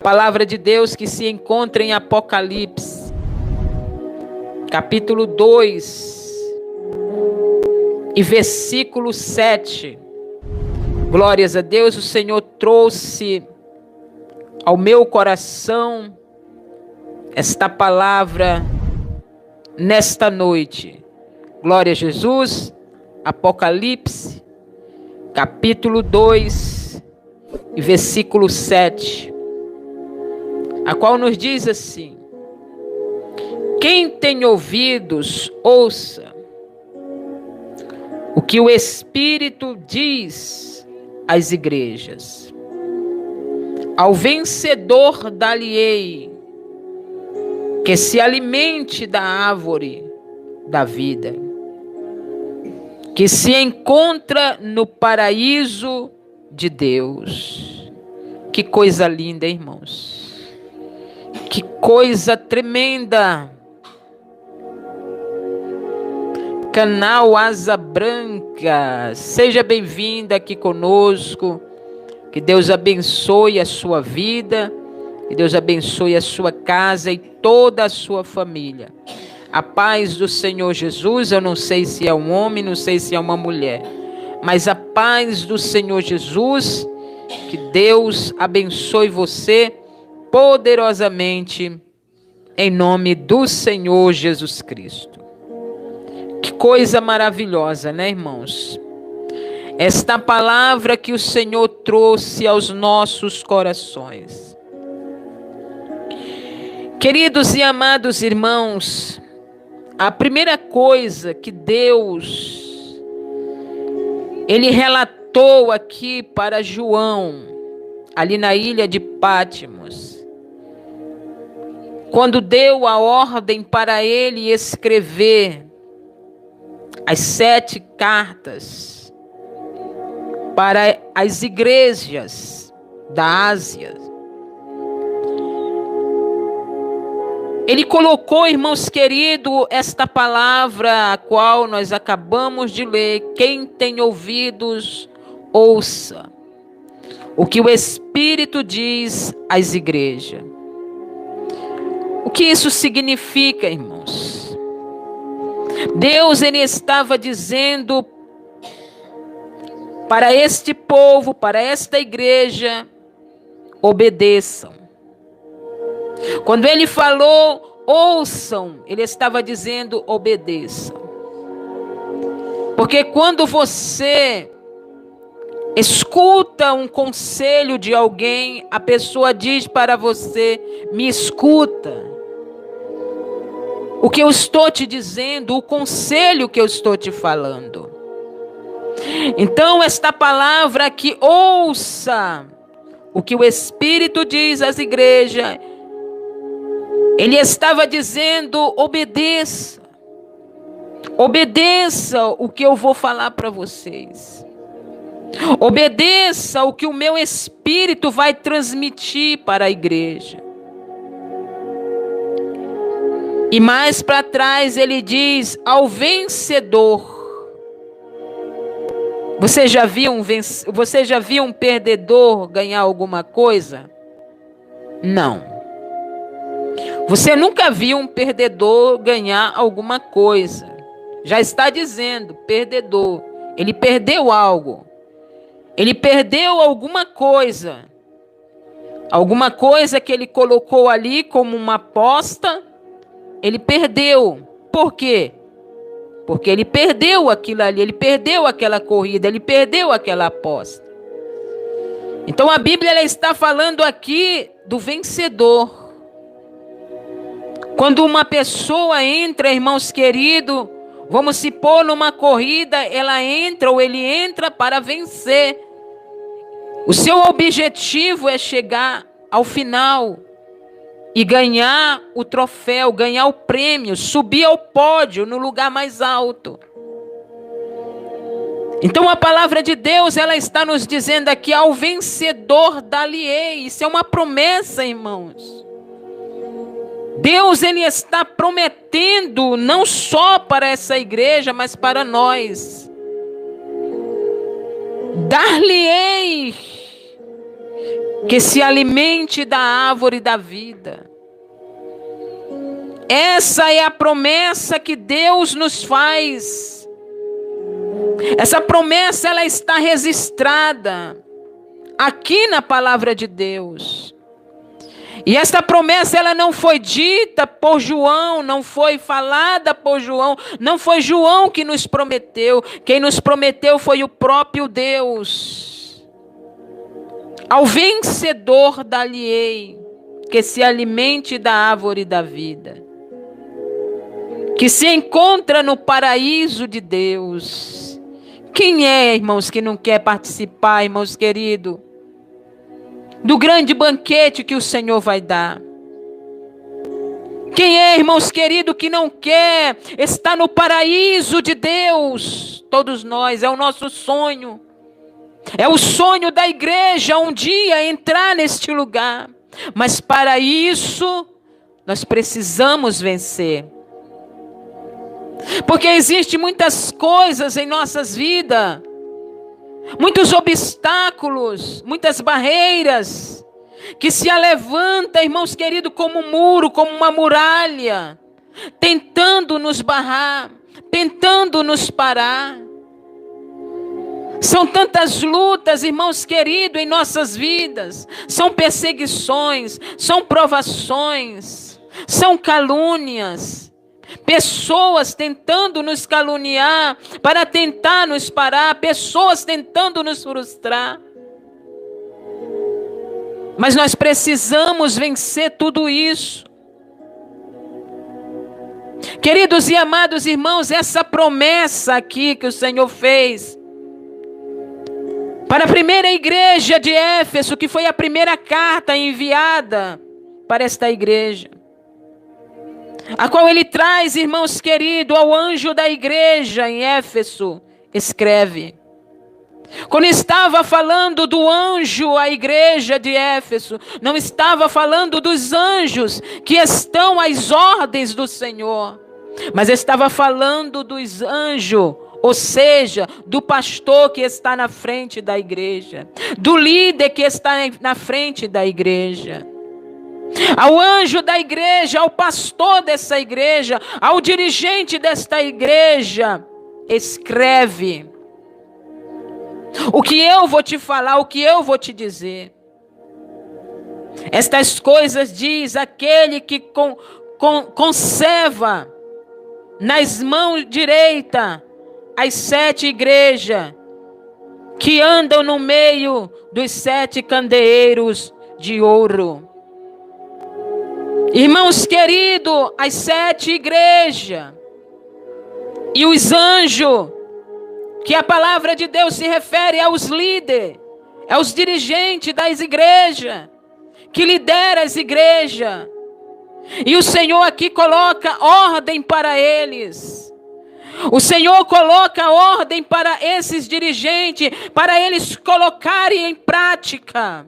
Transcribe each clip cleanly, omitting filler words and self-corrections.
Palavra de Deus que se encontra em Apocalipse, capítulo 2 e versículo 7. Glórias a Deus, o Senhor trouxe ao meu coração esta palavra nesta noite. Glória a Jesus. Apocalipse, capítulo 2 e versículo 7. A qual nos diz assim: quem tem ouvidos, ouça o que o Espírito diz às igrejas. Ao vencedor dar-lhe-ei que se alimente da árvore da vida, que se encontra no paraíso de Deus. Que coisa linda, irmãos. Que coisa tremenda. Canal Asa Branca, seja bem-vinda aqui conosco. Que Deus abençoe a sua vida, que Deus abençoe a sua casa e toda a sua família. A paz do Senhor Jesus, eu não sei se é um homem, não sei se é uma mulher, mas a paz do Senhor Jesus, que Deus abençoe você poderosamente, em nome do Senhor Jesus Cristo. Que coisa maravilhosa, né, irmãos? Esta palavra que o Senhor trouxe aos nossos corações. Queridos e amados irmãos, a primeira coisa que Deus, Ele relatou aqui para João, ali na ilha de Patmos, quando deu a ordem para ele escrever as 7 cartas para as igrejas da Ásia. Ele colocou, irmãos queridos, esta palavra a qual nós acabamos de ler: quem tem ouvidos, ouça o que o Espírito diz às igrejas. O que isso significa, irmãos? Deus, Ele estava dizendo para este povo, para esta igreja: obedeçam. Quando Ele falou, ouçam, Ele estava dizendo, obedeçam. Porque quando você escuta um conselho de alguém, a pessoa diz para você: me escuta. O que eu estou te dizendo, o conselho que eu estou te falando. Então, esta palavra aqui, ouça o que o Espírito diz às igrejas. Ele estava dizendo, obedeça. Obedeça o que eu vou falar para vocês. Obedeça o que o meu Espírito vai transmitir para a igreja. E mais para trás ele diz, ao vencedor. Você já viu um perdedor ganhar alguma coisa? Não. Você nunca viu um perdedor ganhar alguma coisa. Já está dizendo, perdedor. Ele perdeu algo. Ele perdeu alguma coisa. Alguma coisa que ele colocou ali como uma aposta. Ele perdeu. Por quê? Porque ele perdeu aquilo ali. Ele perdeu aquela corrida. Ele perdeu aquela aposta. Então a Bíblia ela está falando aqui do vencedor. Quando uma pessoa entra, irmãos queridos, vamos se pôr numa corrida, ela entra ou ele entra para vencer. O seu objetivo é chegar ao final e ganhar o troféu, ganhar o prêmio, subir ao pódio no lugar mais alto. Então a palavra de Deus, ela está nos dizendo aqui, ao vencedor dar-lhe-ei. Isso é uma promessa, irmãos. Deus, Ele está prometendo, não só para essa igreja, mas para nós. Dar-lhe-ei que se alimente da árvore da vida. Essa é a promessa que Deus nos faz. Essa promessa, ela está registrada aqui na palavra de Deus. E essa promessa, ela não foi dita por João, não foi falada por João, não foi João que nos prometeu. Quem nos prometeu foi o próprio Deus. Ao vencedor dar-lhe-ei que se alimente da árvore da vida, que se encontra no paraíso de Deus. Quem é, irmãos, que não quer participar, irmãos queridos, do grande banquete que o Senhor vai dar? Quem é, irmãos queridos, que não quer estar no paraíso de Deus? Todos nós, é o nosso sonho. É o sonho da igreja um dia entrar neste lugar. Mas para isso, nós precisamos vencer. Porque existem muitas coisas em nossas vidas, muitos obstáculos, muitas barreiras, que se levantam, irmãos queridos, como um muro, como uma muralha, tentando nos barrar, tentando nos parar. São tantas lutas, irmãos queridos, em nossas vidas. São perseguições, são provações, são calúnias. Pessoas tentando nos caluniar para tentar nos parar. Pessoas tentando nos frustrar. Mas nós precisamos vencer tudo isso. Queridos e amados irmãos, essa promessa aqui que o Senhor fez para a primeira igreja de Éfeso, que foi a primeira carta enviada para esta igreja, a qual ele traz, irmãos queridos, ao anjo da igreja em Éfeso, escreve. Quando estava falando do anjo à igreja de Éfeso, não estava falando dos anjos que estão às ordens do Senhor, mas estava falando dos anjos, ou seja, do pastor que está na frente da igreja, do líder que está na frente da igreja. Ao anjo da igreja, ao pastor dessa igreja, ao dirigente desta igreja, escreve o que eu vou te falar, o que eu vou te dizer. Estas coisas diz aquele que conserva nas mãos direitas as 7 igrejas que andam no meio dos 7 candeeiros de ouro. Irmãos queridos, as 7 igrejas e os anjos, que a palavra de Deus se refere aos líderes, aos dirigentes das igrejas, que lideram as igrejas. E o Senhor aqui coloca ordem para eles. O Senhor coloca ordem para esses dirigentes, para eles colocarem em prática.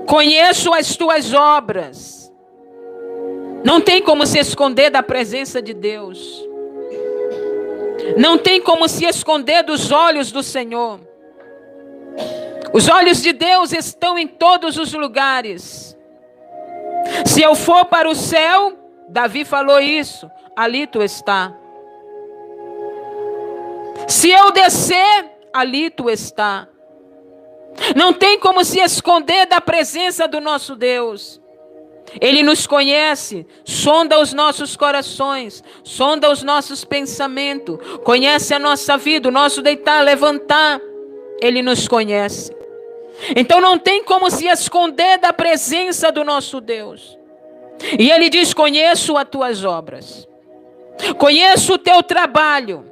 Conheço as tuas obras. Não tem como se esconder da presença de Deus. Não tem como se esconder dos olhos do Senhor. Os olhos de Deus estão em todos os lugares. Se eu for para o céu, Davi falou isso, ali tu está. Se eu descer, ali tu está. Não tem como se esconder da presença do nosso Deus. Ele nos conhece, sonda os nossos corações, sonda os nossos pensamentos, conhece a nossa vida, o nosso deitar, levantar. Ele nos conhece. Então não tem como se esconder da presença do nosso Deus. E ele diz: conheço as tuas obras, conheço o teu trabalho,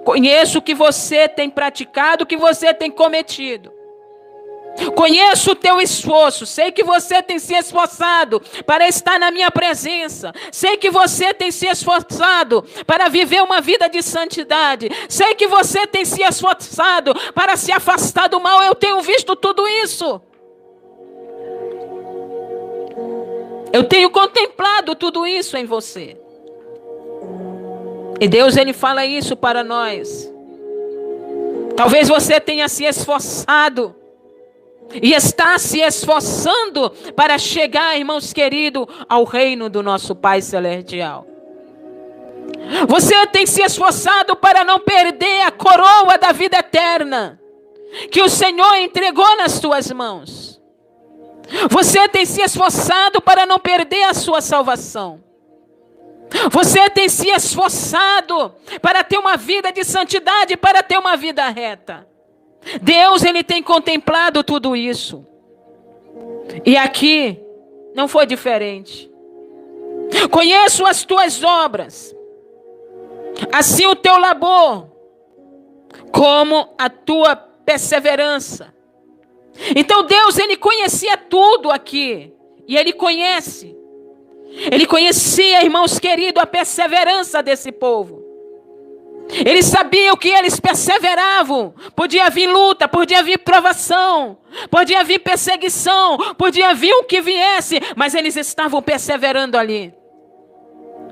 conheço o que você tem praticado, o que você tem cometido. Conheço o teu esforço, sei que você tem se esforçado para estar na minha presença, sei que você tem se esforçado para viver uma vida de santidade, sei que você tem se esforçado para se afastar do mal. Eu tenho visto tudo isso, eu tenho contemplado tudo isso em você. E Deus, Ele fala isso para nós. Talvez você tenha se esforçado E está se esforçando para chegar, irmãos queridos, ao reino do nosso Pai Celestial. Você tem se esforçado para não perder a coroa da vida eterna que o Senhor entregou nas tuas mãos. Você tem se esforçado para não perder a sua salvação. Você tem se esforçado para ter uma vida de santidade, para ter uma vida reta. Deus, Ele tem contemplado tudo isso. E aqui não foi diferente. Conheço as tuas obras, assim o teu labor, como a tua perseverança. Então Deus, Ele conhecia tudo aqui. E Ele conhece. Ele conhecia, irmãos queridos, a perseverança desse povo. Ele sabia o que eles perseveravam. Podia vir luta, podia vir provação, podia vir perseguição, podia vir o que viesse, mas eles estavam perseverando ali.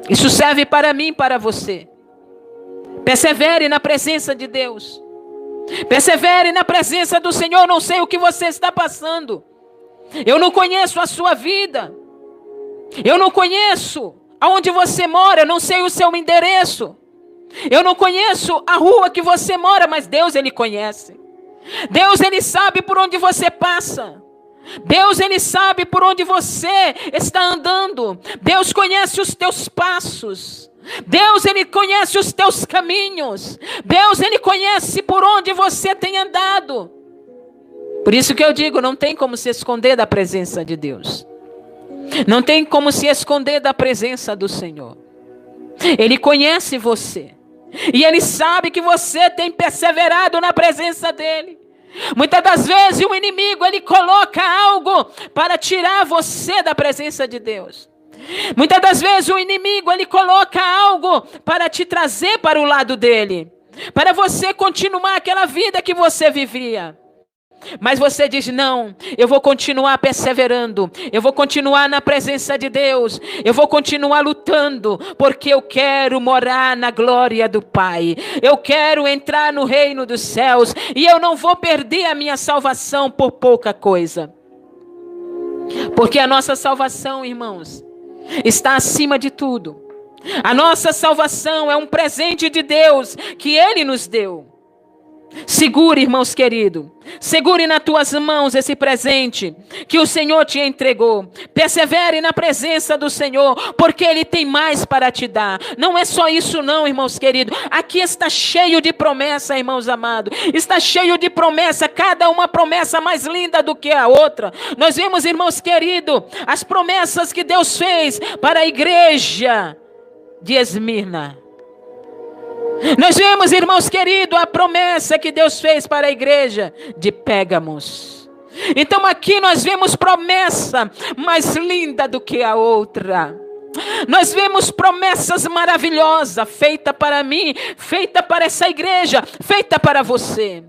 Isso serve para mim e para você. Persevere na presença de Deus. Persevere na presença do Senhor. Não sei o que você está passando. Eu não conheço a sua vida. Eu não conheço aonde você mora. Eu não sei o seu endereço. Eu não conheço a rua que você mora, mas Deus, Ele conhece. Deus, Ele sabe por onde você passa. Deus, Ele sabe por onde você está andando. Deus conhece os teus passos. Deus, Ele conhece os teus caminhos. Deus, Ele conhece por onde você tem andado. Por isso que eu digo, não tem como se esconder da presença de Deus. Não tem como se esconder da presença do Senhor. Ele conhece você. E Ele sabe que você tem perseverado na presença dEle. Muitas das vezes o inimigo, ele coloca algo para tirar você da presença de Deus. Muitas das vezes o inimigo, ele coloca algo para te trazer para o lado dele, para você continuar aquela vida que você vivia. Mas você diz, não, eu vou continuar perseverando, eu vou continuar na presença de Deus, eu vou continuar lutando, porque eu quero morar na glória do Pai, eu quero entrar no reino dos céus, e eu não vou perder a minha salvação por pouca coisa. Porque a nossa salvação, irmãos, está acima de tudo. A nossa salvação é um presente de Deus que Ele nos deu. Segure, irmãos queridos, segure nas tuas mãos esse presente que o Senhor te entregou. Persevere na presença do Senhor, porque Ele tem mais para te dar. Não é só isso não, irmãos queridos. Aqui está cheio de promessa, irmãos amados. Está cheio de promessa, cada uma promessa mais linda do que a outra. Nós vemos, irmãos queridos, as promessas que Deus fez para a igreja de Esmirna. Nós vemos, irmãos queridos, a promessa que Deus fez para a igreja de Pérgamos. Então aqui nós vemos promessa mais linda do que a outra. Nós vemos promessas maravilhosas, feita para mim, feita para essa igreja, feita para você.